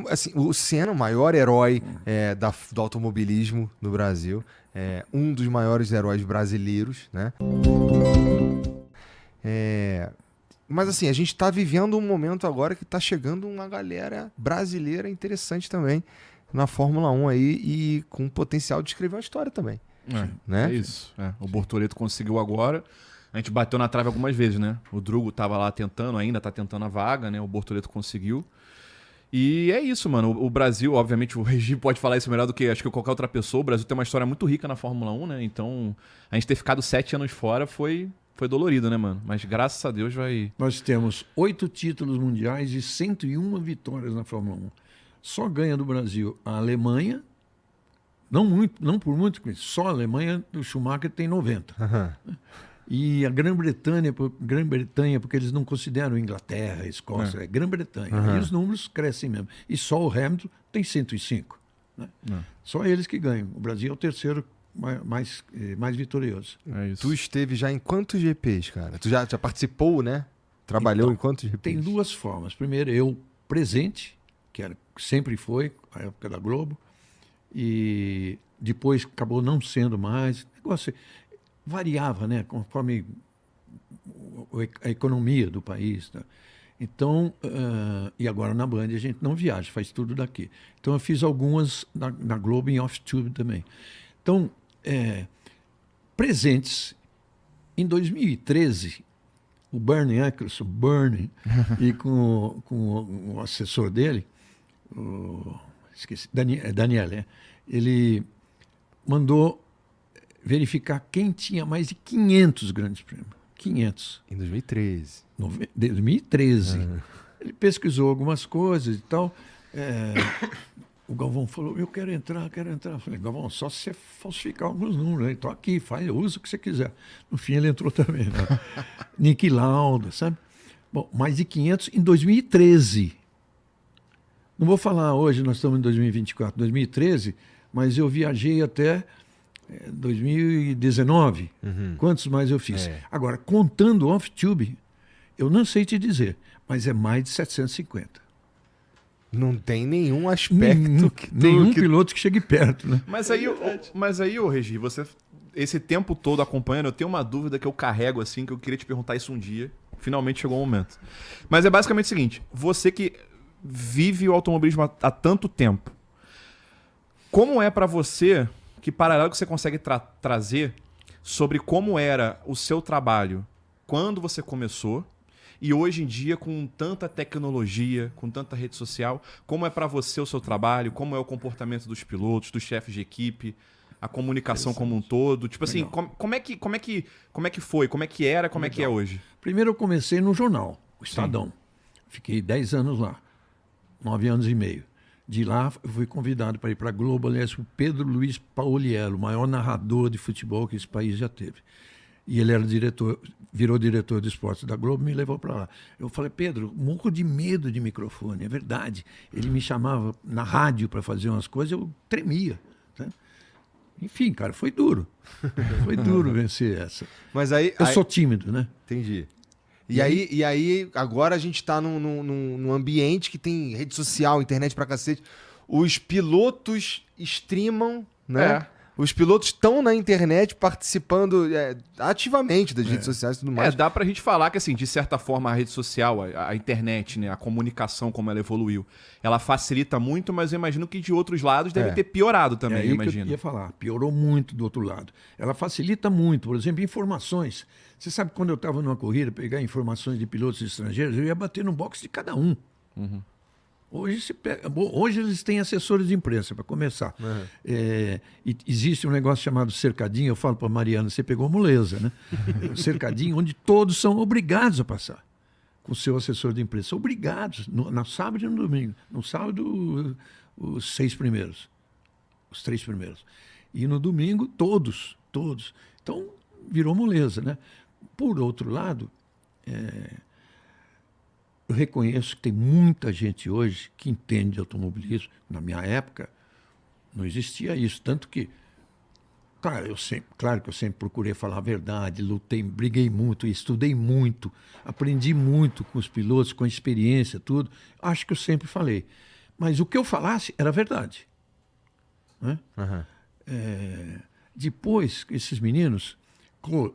assim, o Senna, o maior herói do automobilismo no Brasil, um dos maiores heróis brasileiros, né? Mas assim, a gente está vivendo um momento agora que está chegando uma galera brasileira interessante também na Fórmula 1 aí e com potencial de escrever uma história também. Né? É isso. O Bortoleto conseguiu agora. A gente bateu na trave algumas vezes, né? O Drugo estava lá tentando, ainda está tentando a vaga, né? O Bortoleto conseguiu. E é isso, mano. O Brasil, obviamente, o Regi pode falar isso melhor do que acho que qualquer outra pessoa. O Brasil tem uma história muito rica na Fórmula 1, né? Então, a gente ter ficado 7 anos fora foi dolorido, né, mano? Mas graças a Deus vai... Nós temos 8 títulos mundiais e 101 vitórias na Fórmula 1. Só ganha do Brasil a Alemanha, não por muito, só a Alemanha do Schumacher tem 90. Uhum. E a Grã-Bretanha, porque eles não consideram Inglaterra, Escócia, é Grã-Bretanha. Uhum. E os números crescem mesmo. E só o Hamilton tem 105. Né? Só eles que ganham. O Brasil é o terceiro mais vitorioso. É isso. Tu esteve já em quantos GPs, cara? Tu já participou, né? Trabalhou Então, em quantos GPs? Tem duas formas. Primeiro, eu presente, sempre foi, a época da Globo, e depois acabou não sendo mais. O negócio variava, né? Conforme a economia do país. Tá? Então, e agora na Band a gente não viaja, faz tudo daqui. Então eu fiz algumas na Globo em off-tube também. Então, presentes. Em 2013, o Bernie Eccleston, e com o assessor dele, esqueci, Daniel, ele mandou verificar quem tinha mais de 500 grandes prêmios. 500. Em 2013. 2013. Ele pesquisou algumas coisas e tal. O Galvão falou, eu quero entrar. Eu falei, Galvão, só se você falsificar alguns números. Estou aqui, usa o que você quiser. No fim, ele entrou também. Né? Niki Lauda, sabe? Bom, mais de 500 em 2013. Não vou falar hoje, nós estamos em 2024, 2013, mas eu viajei até 2019. Uhum. Quantos mais eu fiz? Agora, contando off-tube, eu não sei te dizer, mas é mais de 750. Não tem nenhum aspecto nenhum piloto que chegue perto, né? Mas aí, ô Regi, você esse tempo todo acompanhando, eu tenho uma dúvida que eu carrego assim, que eu queria te perguntar isso um dia. Finalmente chegou o momento. Mas é basicamente o seguinte, você que vive o automobilismo há tanto tempo, como é pra você, que paralelo que você consegue trazer sobre como era o seu trabalho quando você começou e hoje em dia com tanta tecnologia, com tanta rede social, como é pra você o seu trabalho, como é o comportamento dos pilotos, dos chefes de equipe, a comunicação como um todo, tipo assim, como é que foi, como é que era, como é que é hoje? Primeiro eu comecei no jornal, o Estadão. Sim. Fiquei 10 anos lá, 9 anos e meio. De lá eu fui convidado para ir para a Globo, aliás, o Pedro Luiz Pauliello, o maior narrador de futebol que esse país já teve. E ele era virou diretor de esportes da Globo, me levou para lá. Eu falei, Pedro, morro de medo de microfone, é verdade. Ele me chamava na rádio para fazer umas coisas, eu tremia. Tá? Enfim, cara, foi duro. Foi duro vencer essa. Mas aí, eu sou tímido, né? Entendi. E aí, agora a gente tá num ambiente que tem rede social, internet pra cacete. Os pilotos streamam, né? Os pilotos estão na internet participando ativamente das redes sociais e tudo mais. Dá pra gente falar que, assim, de certa forma, a rede social, a internet, né, a comunicação, como ela evoluiu, ela facilita muito, mas eu imagino que de outros lados deve ter piorado também, eu imagino. Eu ia falar, piorou muito do outro lado. Ela facilita muito, por exemplo, informações. Você sabe, quando eu estava numa corrida, pegar informações de pilotos estrangeiros, eu ia bater no box de cada um. Uhum. Hoje eles têm assessores de imprensa, para começar. Uhum. E existe um negócio chamado cercadinho, eu falo para a Mariana, você pegou moleza, né? Cercadinho, onde todos são obrigados a passar com o seu assessor de imprensa. Obrigados, no sábado e no domingo. No sábado, os 6 primeiros, os 3 primeiros. E no domingo, todos. Então, virou moleza, né? Por outro lado, eu reconheço que tem muita gente hoje que entende de automobilismo. Na minha época, não existia isso. Tanto que, claro que eu sempre procurei falar a verdade, lutei, briguei muito, estudei muito, aprendi muito com os pilotos, com a experiência, tudo. Acho que eu sempre falei. Mas o que eu falasse era verdade. Né? Aham. Depois, esses meninos,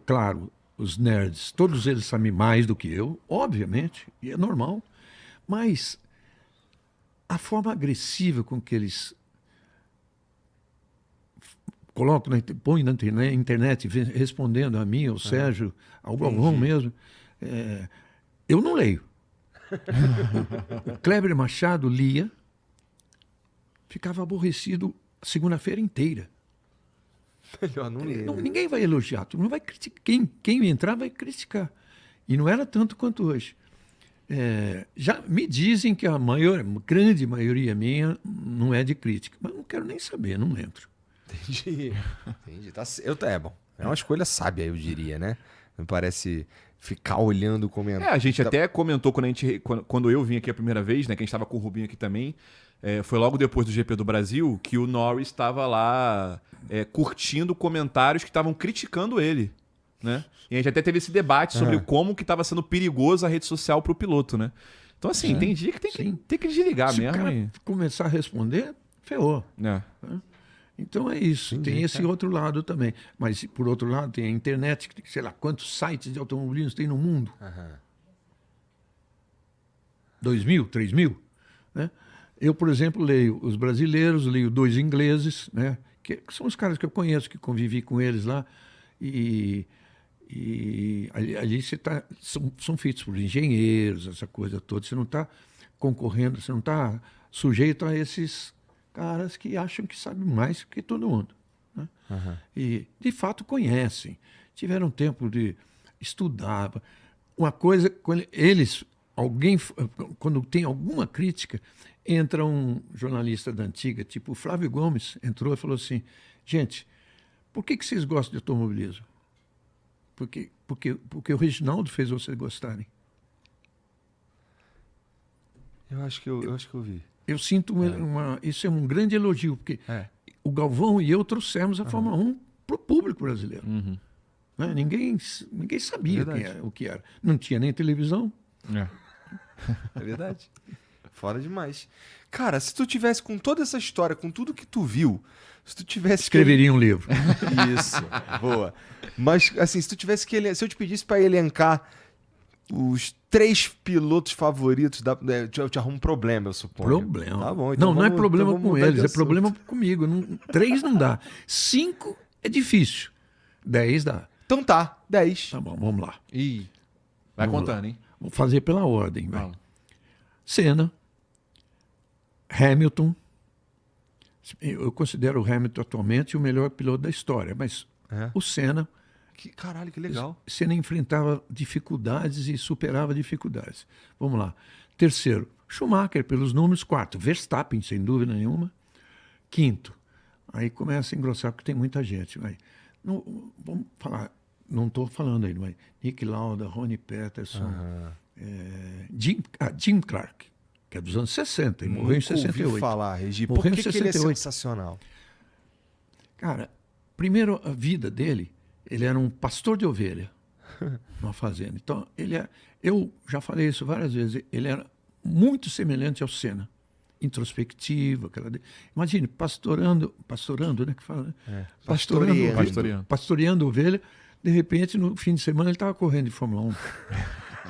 claro, os nerds, todos eles sabem mais do que eu, obviamente, e é normal, mas a forma agressiva com que eles colocam, põem na internet, respondendo a mim, ao Sérgio, ao Galvão mesmo, eu não leio. O Kleber Machado lia, ficava aborrecido a segunda-feira inteira. Melhor não ler. Ninguém vai elogiar, tu não vai criticar. Quem entrar vai criticar. E não era tanto quanto hoje. Já me dizem que a grande maioria minha não é de crítica, mas não quero nem saber, não entro. Entendi. É bom. É uma escolha sábia, eu diria, né? Não parece ficar olhando o comentário. A gente até comentou quando eu vim aqui a primeira vez, né? Que a gente estava com o Rubinho aqui também. Foi logo depois do GP do Brasil que o Norris estava lá curtindo comentários que estavam criticando ele, né? E a gente até teve esse debate sobre como que estava sendo perigoso a rede social para o piloto, né? Então, assim, tem dia que tem que desligar Se mesmo. o cara começar a responder, ferrou. Então é isso. Entendi, tem esse outro lado também. Mas, por outro lado, tem a internet, que sei lá, quantos sites de automobilismo tem no mundo? 2.000, 3.000? Né? Eu, por exemplo, leio os brasileiros, leio 2 ingleses, né? que são os caras que eu conheço, que convivi com eles lá. E ali você são feitos por engenheiros, essa coisa toda. Você não está concorrendo, você não está sujeito a esses caras que acham que sabem mais que todo mundo. Né? E, de fato, conhecem. Tiveram tempo de estudar. Uma coisa, quando tem alguma crítica, entra um jornalista da antiga, tipo o Flávio Gomes, entrou e falou assim, gente, por que vocês gostam de automobilismo? Porque o Reginaldo fez vocês gostarem. Eu acho que eu vi. Eu sinto isso é um grande elogio, porque o Galvão e eu trouxemos a Fórmula 1 para o público brasileiro. Né? Ninguém sabia o que era. Não tinha nem televisão. É verdade. Fora demais. Cara, se tu tivesse com toda essa história, com tudo que tu viu, se tu tivesse... Escreveria um livro. Isso, boa. Mas, assim, se eu te pedisse para elencar os 3 pilotos favoritos, eu te arrumo um problema, eu suponho. Problema. Tá bom, então não é problema então com eles, é problema comigo. 3 não dá. 5 é difícil. 10 dá. Então tá, 10. Tá bom, vamos lá. Vai contando, hein? Vou fazer pela ordem. Vai. Senna, Hamilton. Eu considero o Hamilton atualmente o melhor piloto da história, mas o Senna... Caralho, que legal. Senna enfrentava dificuldades e superava dificuldades. Vamos lá. Terceiro, Schumacher, pelos números. 4, Verstappen, sem dúvida nenhuma. 5, aí começa a engrossar, porque tem muita gente. Vamos falar, não estou falando ainda, mas Nick Lauda, Ronnie Peterson, Jim Clark, que é dos anos 60, e morreu em 68. Ouvi falar, Regi. Morreu Por em que 68. ele é sensacional? Cara, primeiro, a vida dele, ele era um pastor de ovelha numa fazenda. Então, eu já falei isso várias vezes, ele era muito semelhante ao Senna. Introspectivo, imagine, pastorando, né, que fala, né? Pastoreando ovelha, de repente, no fim de semana, ele estava correndo de Fórmula 1.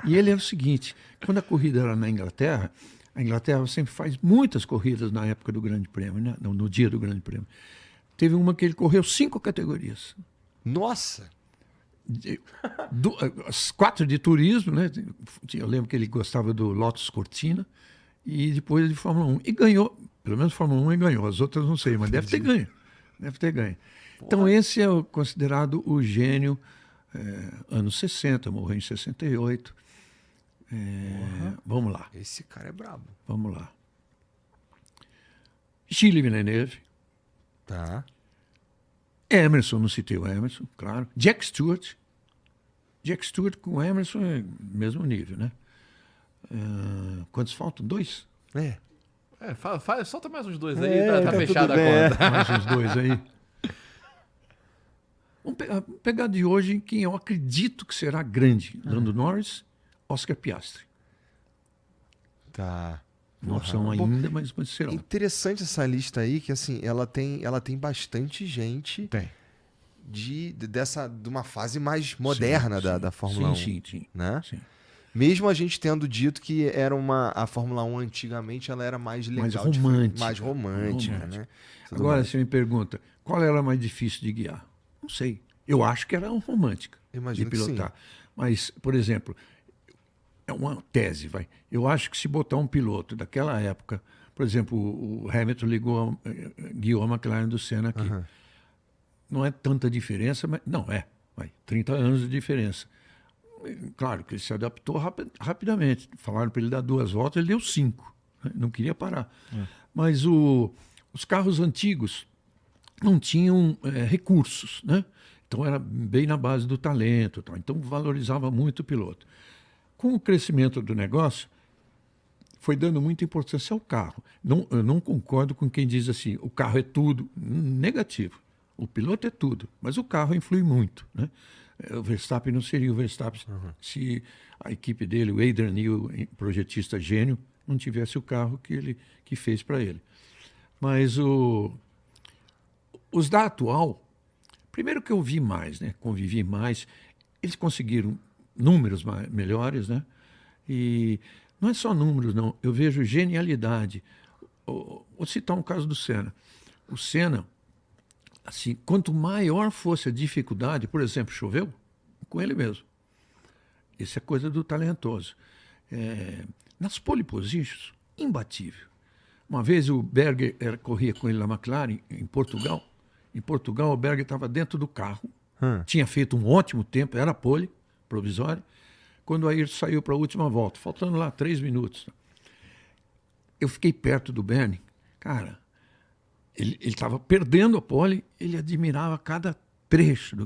E ele é o seguinte, quando a corrida era na Inglaterra, a Inglaterra sempre faz muitas corridas na época do Grande Prêmio, né? No dia do Grande Prêmio. Teve uma que ele correu 5 categorias. Nossa! As 4 de turismo, né? Eu lembro que ele gostava do Lotus Cortina, e depois de Fórmula 1. E ganhou, pelo menos Fórmula 1 ele ganhou, as outras não sei, mas deve ter ganho. Então esse é considerado o gênio, anos 60, morreu em 68. Vamos lá. Esse cara é brabo. Vamos lá. Gilles Villeneuve. Tá. Emerson, não citei o Emerson, claro. Jack Stewart. Jack Stewart com o Emerson é mesmo nível, né? Quantos faltam? 2? Solta mais uns 2 aí, tá fechada a conta. Mais uns 2 aí. Vamos pegar de hoje quem eu acredito que será grande. Lando Norris, Oscar Piastri. Tá. Não são ainda, mas serão. Interessante essa lista aí, que assim, ela tem bastante gente Tem. de uma fase mais moderna da Fórmula 1. Sim. Né? Sim. Mesmo a gente tendo dito que a Fórmula 1 antigamente ela era mais legal. Mais romântica, né? Tudo Agora, mais. você me pergunta, qual era a mais difícil de guiar? Não sei. Eu acho que era uma romântica Imagino de que pilotar. Mas, por exemplo, é uma tese, vai. Eu acho que se botar um piloto daquela época, por exemplo, o Hamilton guiou a McLaren do Senna aqui. Não é tanta diferença, mas não é. 30 anos de diferença. Claro que ele se adaptou rapidamente. Falaram para ele dar 2 voltas, ele deu 5. Né? Não queria parar. Mas os carros antigos não tinham recursos, né? Então era bem na base do talento. Tá? Então valorizava muito o piloto. Com o crescimento do negócio, foi dando muita importância ao carro. Eu não concordo com quem diz assim, o carro é tudo. Negativo. O piloto é tudo, mas o carro influi muito, né? O Verstappen não seria o Verstappen se a equipe dele, o Adrian Newey, projetista gênio, não tivesse o carro que fez para ele. Mas os da atual, primeiro que eu vi mais, né? Convivi mais, eles conseguiram números melhores, né? E não é só números, não. Eu vejo genialidade. Vou citar um caso do Senna. O Senna, assim, quanto maior fosse a dificuldade, por exemplo, choveu, com ele mesmo. Isso é coisa do talentoso. Nas pole positions, imbatível. Uma vez o Berger corria com ele na McLaren, em Portugal. Em Portugal, o Berger estava dentro do carro, tinha feito um ótimo tempo, era pole provisória, quando o Ayrton saiu para a última volta, faltando lá 3 minutos. Eu fiquei perto do Bernie, cara. Ele estava perdendo a pole, ele admirava cada trecho,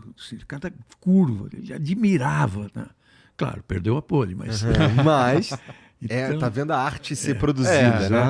cada curva, ele admirava. Né? Claro, perdeu a pole, mas... Mas, tá vendo a arte ser produzida, né?